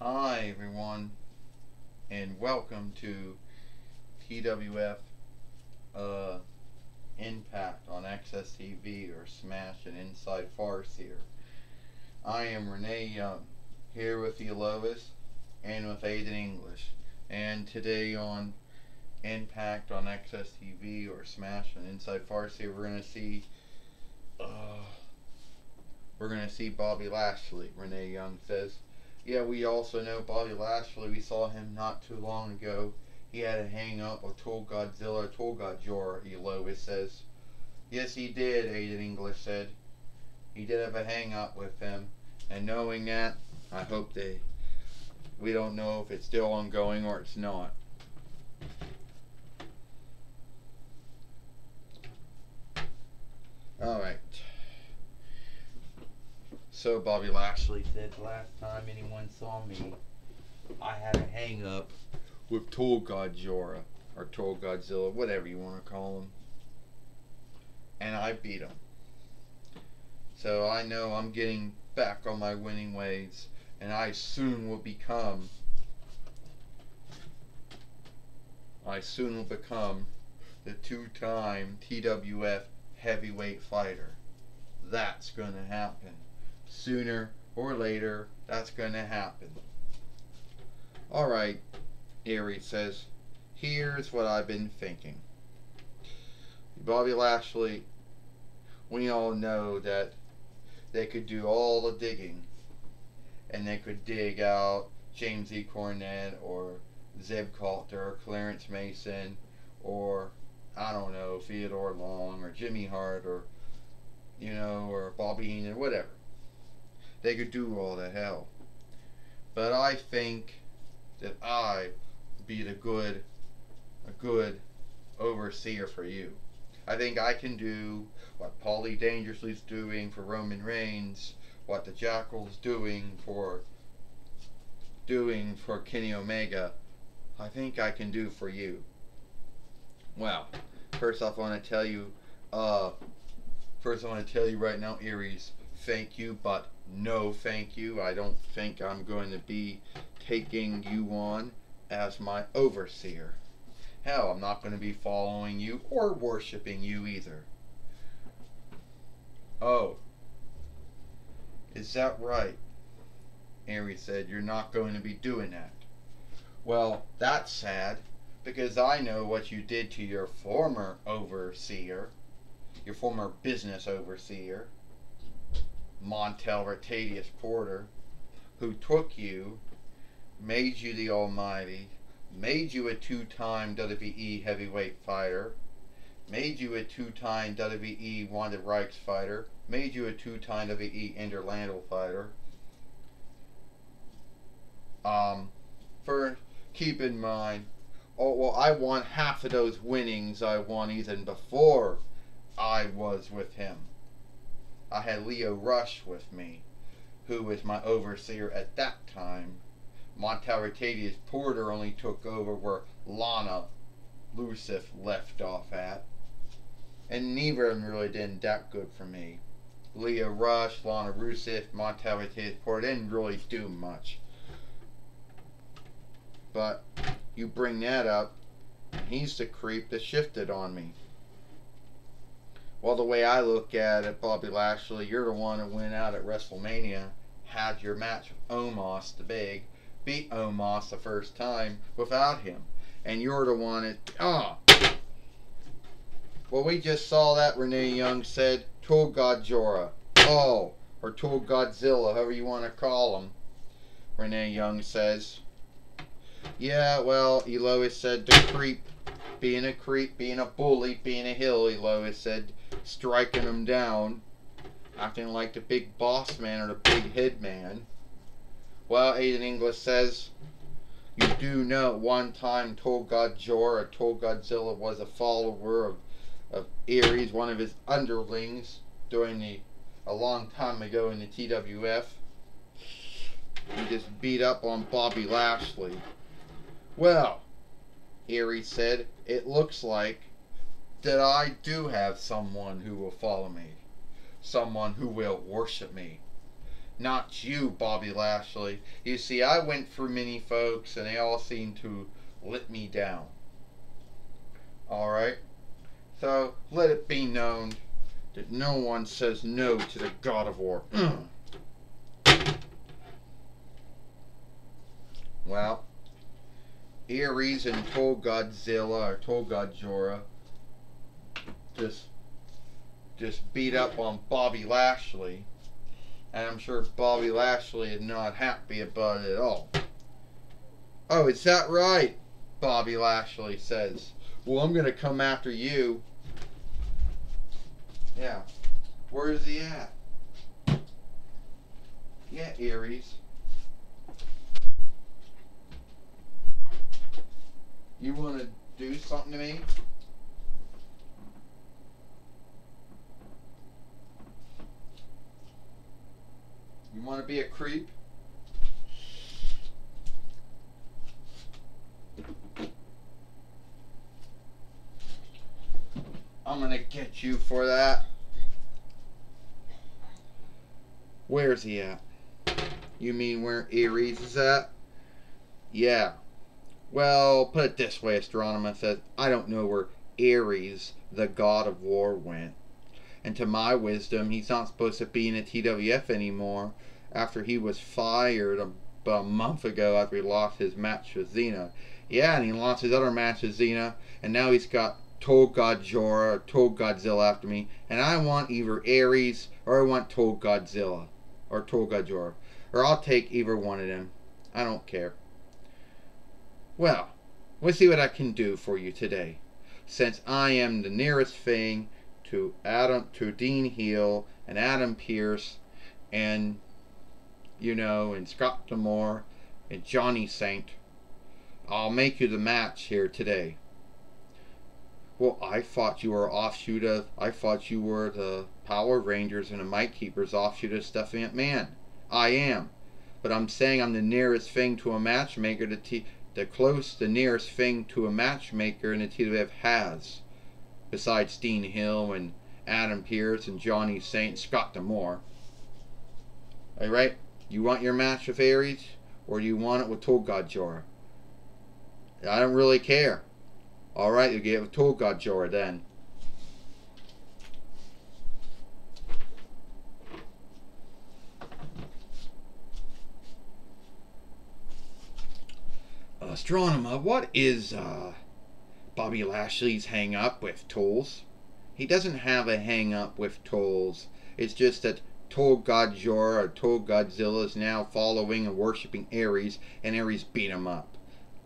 Hi everyone, and welcome to TWF Impact on Axs Tv, or Smash and Inside Farce here. I am Renee Young, here with Lois and with Aiden English. And today on Impact on Axs Tv, or Smash and Inside Farce here, we're gonna see Bobby Lashley. Renee Young says. Yeah, we also know Bobby Lashley. We saw him not too long ago. He had a hang up with Tool Godzilla, Tool Godjor, Lois says. Yes, he did, Aiden English said. He did have a hang up with him. And knowing that, I hope we don't know if it's still ongoing or it's not. Alright. So Bobby Lashley said, last time anyone saw me, I had a hang up with Tool Godjora, or Tool Godzilla, whatever you want to call him. And I beat him. So I know I'm getting back on my winning ways, and I soon will become the two-time TWF heavyweight fighter. That's gonna happen. Sooner or later, that's gonna happen. Alright, Aries says, here's what I've been thinking. Bobby Lashley, we all know that they could do all the digging, and they could dig out James E. Cornette, or Zeb Coulter, or Clarence Mason, or I don't know, Theodore Long, or Jimmy Hart, or or Bobby Heenan, whatever. They could do all the hell. But I think that I be a good overseer for you. I think I can do what Paulie Dangerously's doing for Roman Reigns, what the Jackal's doing for Kenny Omega. I think I can do for you. Well, first off, I want to tell you right now, Aries, thank you, but no thank you. I don't think I'm going to be taking you on as my overseer. Hell, I'm not going to be following you or worshiping you either. Oh, is that right? Aries said, you're not going to be doing that. Well, that's sad, because I know what you did to your former overseer, your former business overseer, Montel Rotadius Porter, who took you, made you the Almighty, made you a two-time WWE heavyweight fighter, made you a two-time WWE Wanda Reichs fighter, made you a two-time WWE Interlandal fighter. Keep in mind, I won half of those winnings I won even before I was with him. I had Leo Rush with me, who was my overseer at that time. Montel Rotadius Porter only took over where Lana Luciff left off at. And neither of them really did that good for me. Leo Rush, Lana Rusev, Montel Rotadius Porter didn't really do much. But you bring that up, and he's the creep that shifted on me. Well, the way I look at it, Bobby Lashley, you're the one that went out at WrestleMania, had your match with Omos the Big, beat Omos the first time without him. And you're the one that, Well, we just saw that, Renee Young said, Tool Godjora. Or Tool Godzilla, however you want to call him, Renee Young says. Yeah, well, Lois said, the creep, being a bully, being a hill, Lois said, striking him down, acting like the big boss man or the big head man. Well, Aiden English says, you do know one time Tool Godjor, or Tool Godzilla, was a follower of Aries, one of his underlings, a long time ago in the TWF. He just beat up on Bobby Lashley. Well, Aries said, it looks like that I do have someone who will follow me. Someone who will worship me. Not you, Bobby Lashley. You see, I went for many folks and they all seemed to let me down. Alright? So, let it be known that no one says no to the God of War. Well, Aries and Toll Godzilla or Toll Godzilla just beat up on Bobby Lashley, and I'm sure Bobby Lashley is not happy about it at all. Oh, is that right? Bobby Lashley says. Well, I'm gonna come after you. Yeah. Where is he at? Yeah, Aries. You want to do something to me? You want to be a creep? I'm going to get you for that. Where's he at? You mean where Aries is at? Yeah. Well, put it this way, Astronomer says, I don't know where Aries, the God of War, went. And to my wisdom, he's not supposed to be in the TWF anymore after he was fired about a month ago after he lost his match with Xena. Yeah, and he lost his other match with Xena, and now he's got Toll Godzilla or Toll Godzilla after me, and I want either Aries or I want Toll Godzilla or Toll Godzilla. Or I'll take either one of them. I don't care. Well, let's see what I can do for you today. Since I am the nearest thing to Dean Hill and Adam Pearce and, and Scott D'Amore and Johnny Saint, I'll make you the match here today. Well, I thought you were the Power Rangers and the Might Keepers offshoot of Stephanie McMahon. I am. But I'm saying I'm the nearest thing to a matchmaker the nearest thing to a matchmaker in the TWF has, besides Dean Hill and Adam Pearce and Johnny Saint and Scott D'Amore. Alright? You want your match with Aries, or do you want it with Toll Godzilla? I don't really care. Alright, you get it with Toll Godzilla then. Astronomer, what is Bobby Lashley's hang up with Tolls? He doesn't have a hang up with Tolls. It's just that Toll Godzilla or Toll Godzilla is now following and worshipping Aries, and Aries beat him up.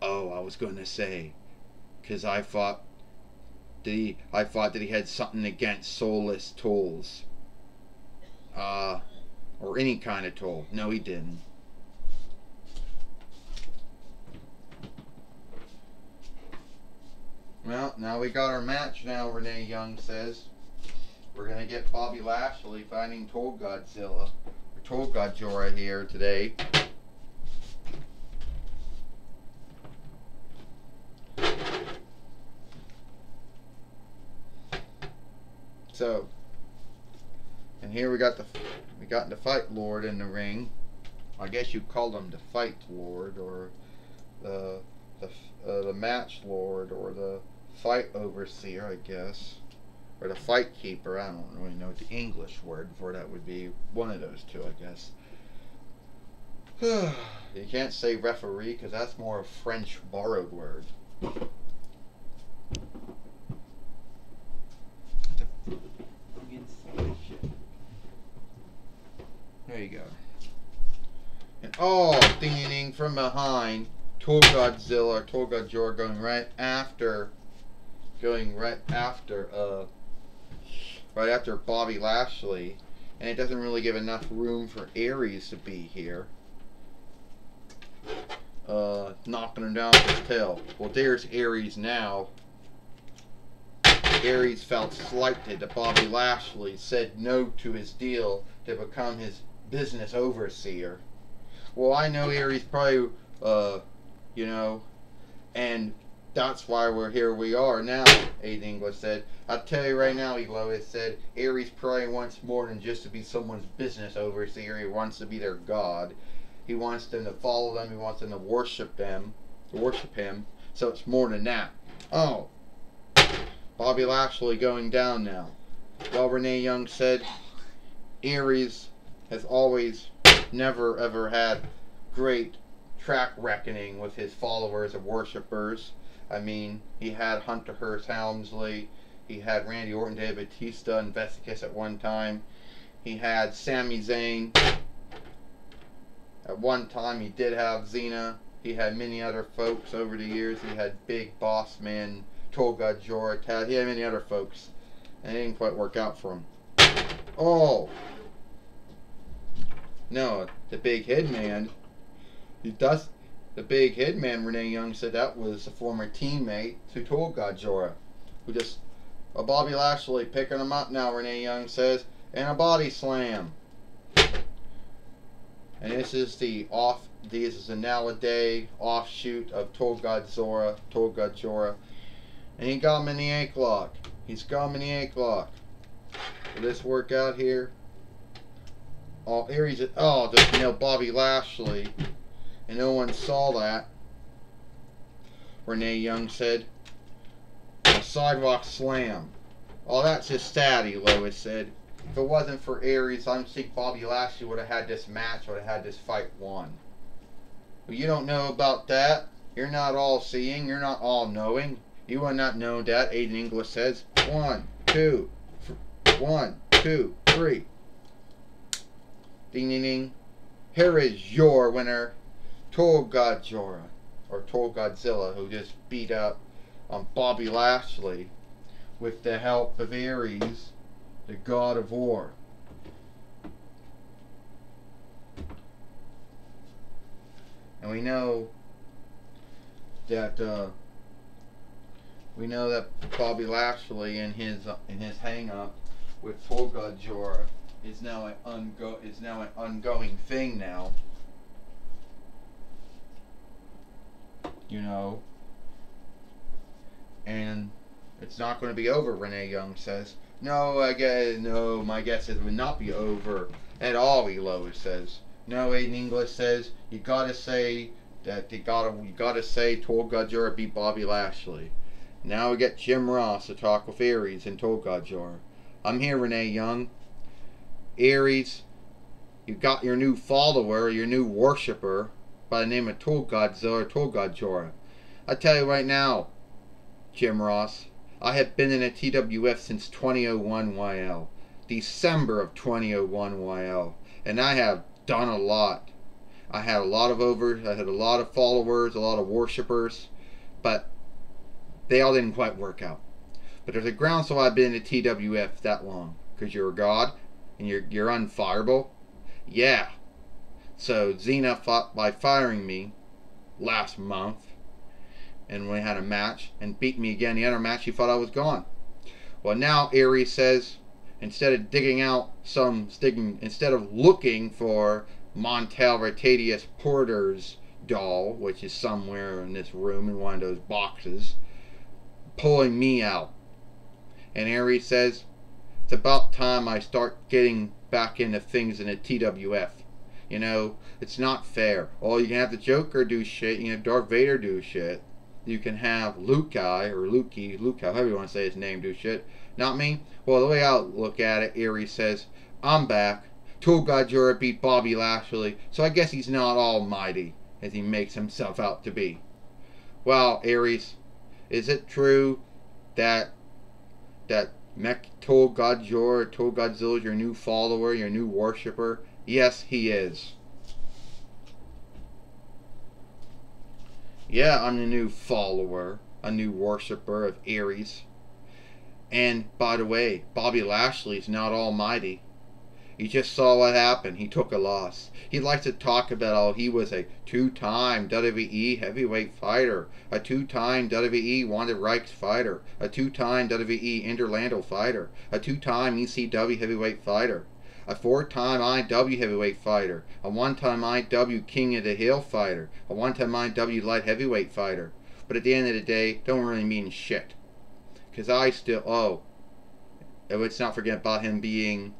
Oh, I was going to say, because I thought that he had something against soulless Tolls. Or any kind of Toll. No, he didn't. Well, now we got our match now, Renee Young says. We're going to get Bobby Lashley fighting Toll Godzilla, or Toll Godzilla here today. So, and here we got the Fight Lord in the ring. I guess you call him the Fight Lord, or the Match Lord, or the Fight Overseer, I guess, or the Fight Keeper. I don't really know what the English word for that would be. One of those two, I guess. You can't say referee because that's more a French borrowed word. There you go. And ding from behind, Toll Godzilla, Toll Godzilla going right after Bobby Lashley, and it doesn't really give enough room for Aries to be here. Knocking him down with his tail. Well, there's Aries now. Aries felt slighted that Bobby Lashley said no to his deal to become his business overseer. Well, I know Aries probably, and that's why we're here. We are now, Aiden English said. I'll tell you right now, Lois said, Aries probably wants more than just to be someone's business overseer. He wants to be their god. He wants them to follow them. He wants them to worship him. So it's more than that. Oh, Bobby Lashley going down now. Well, Renee Young said, Aries has always never ever had great track reckoning with his followers and worshippers. I mean, he had Hunter Hearst Helmsley, he had Randy Orton, Dave Batista, and Vesicus at one time. He had Sami Zayn. At one time, he did have Xena. He had many other folks over the years. He had Big Boss Man, Tolga Jorah, Tad. He had many other folks, and it didn't quite work out for him. Oh, no, the Big Head Man. The Big Head Man, Renee Young said that was a former teammate to Tolga Jorah, who just Bobby Lashley picking him up now. Renee Young says, and a body slam. And this is a nowadays offshoot of Tolga Jorah. And he got him in the ankle lock. He's got him in the ankle lock. Will this work out here? Oh, Aries, just nailed Bobby Lashley. And no one saw that. Renee Young said, a sidewalk slam. Oh, that's his statty, Lois said. If it wasn't for Aries, I don't think Bobby Lashley would have had this match, would have had this fight won. Well, you don't know about that. You're not all seeing. You're not all knowing. You would not know that. Aiden English says, 1, 2, 1, 2, 3. Ding, ding, ding. Here is your winner, Tolga Jorah, or Tolgodzilla, who just beat up on Bobby Lashley with the help of Aries, the god of war. And we know that Bobby Lashley in his hang up with Tolga Jorah is now an ongoing thing now. You know, and it's not going to be over. Renee Young says, no, my guess is it would not be over at all. Lois says, no. Aiden English says, you gotta say that you gotta say Tolga Jorah beat Bobby Lashley. Now we get Jim Ross to talk with Aries and Tolga Jorah. I'm here, Renee Young. Aries, you got your new follower, your new worshipper by the name of Tolga Jorah. I tell you right now, Jim Ross, I have been in a TWF since 2001 YL, December of 2001 YL, and I have done a lot. I had a lot of followers, a lot of worshippers, but they all didn't quite work out. But there's a groundswell I've been in a TWF that long, because you're a god and you're unfireable. Yeah. So Xena fought by firing me last month, and we had a match and beat me again. The other match, she thought I was gone. Well, now Aries says, instead of looking for Montel Rotadius Porter's doll, which is somewhere in this room in one of those boxes, pulling me out. And Aries says, it's about time I start getting back into things in the TWF. You know, it's not fair. Oh, you can have the Joker do shit, you can have Darth Vader do shit. You can have Luke, however you want to say his name, do shit. Not me. Well, the way I look at it, Aries says, I'm back. Tolga Jorah beat Bobby Lashley, so I guess he's not almighty as he makes himself out to be. Well, Aries, is it true that Tolga Jorah, Tolgodzilla is your new follower, your new worshipper? Yes, he is. Yeah, I'm the new follower, a new worshipper of Aries. And, by the way, Bobby Lashley's not almighty. You just saw what happened. He took a loss. He likes to talk about how he was a two-time WWE heavyweight fighter, a two-time WWE Wanted Reichs fighter, a two-time WWE Interlando fighter, a two-time ECW heavyweight fighter, a four-time IW heavyweight fighter, a one-time IW King of the Hill fighter, a one-time IW light heavyweight fighter. but at the end of the day, don't really mean shit. Because I still, let's not forget about him being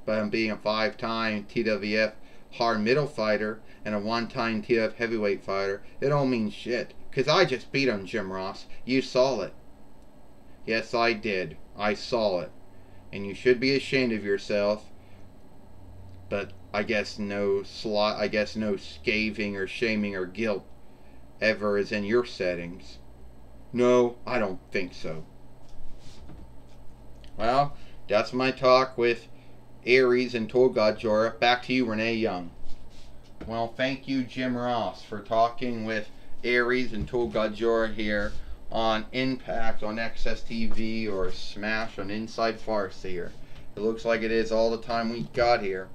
a 5-time TWF hard middle fighter and a 1-time TWF heavyweight fighter. It don't mean shit. Because I just beat him, Jim Ross. You saw it. Yes, I did. I saw it. And you should be ashamed of yourself. But I guess no scathing or shaming or guilt ever is in your settings. No, I don't think so. Well, that's my talk with Aries and Tolgajora. Back to you, Renee Young. Well, thank you, Jim Ross, for talking with Aries and Tolgajora here on Impact on Axs TV or Smash on Inside Farseer. It looks like it is all the time we got here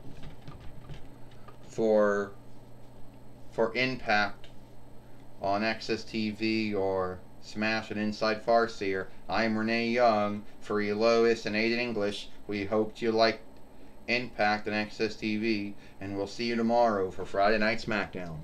for Impact on Axs TV or Smash and Inside Farseer. I'm Renee Young for Lois and Aiden English. We hope you liked Impact on Axs TV, and we'll see you tomorrow for Friday Night SmackDown.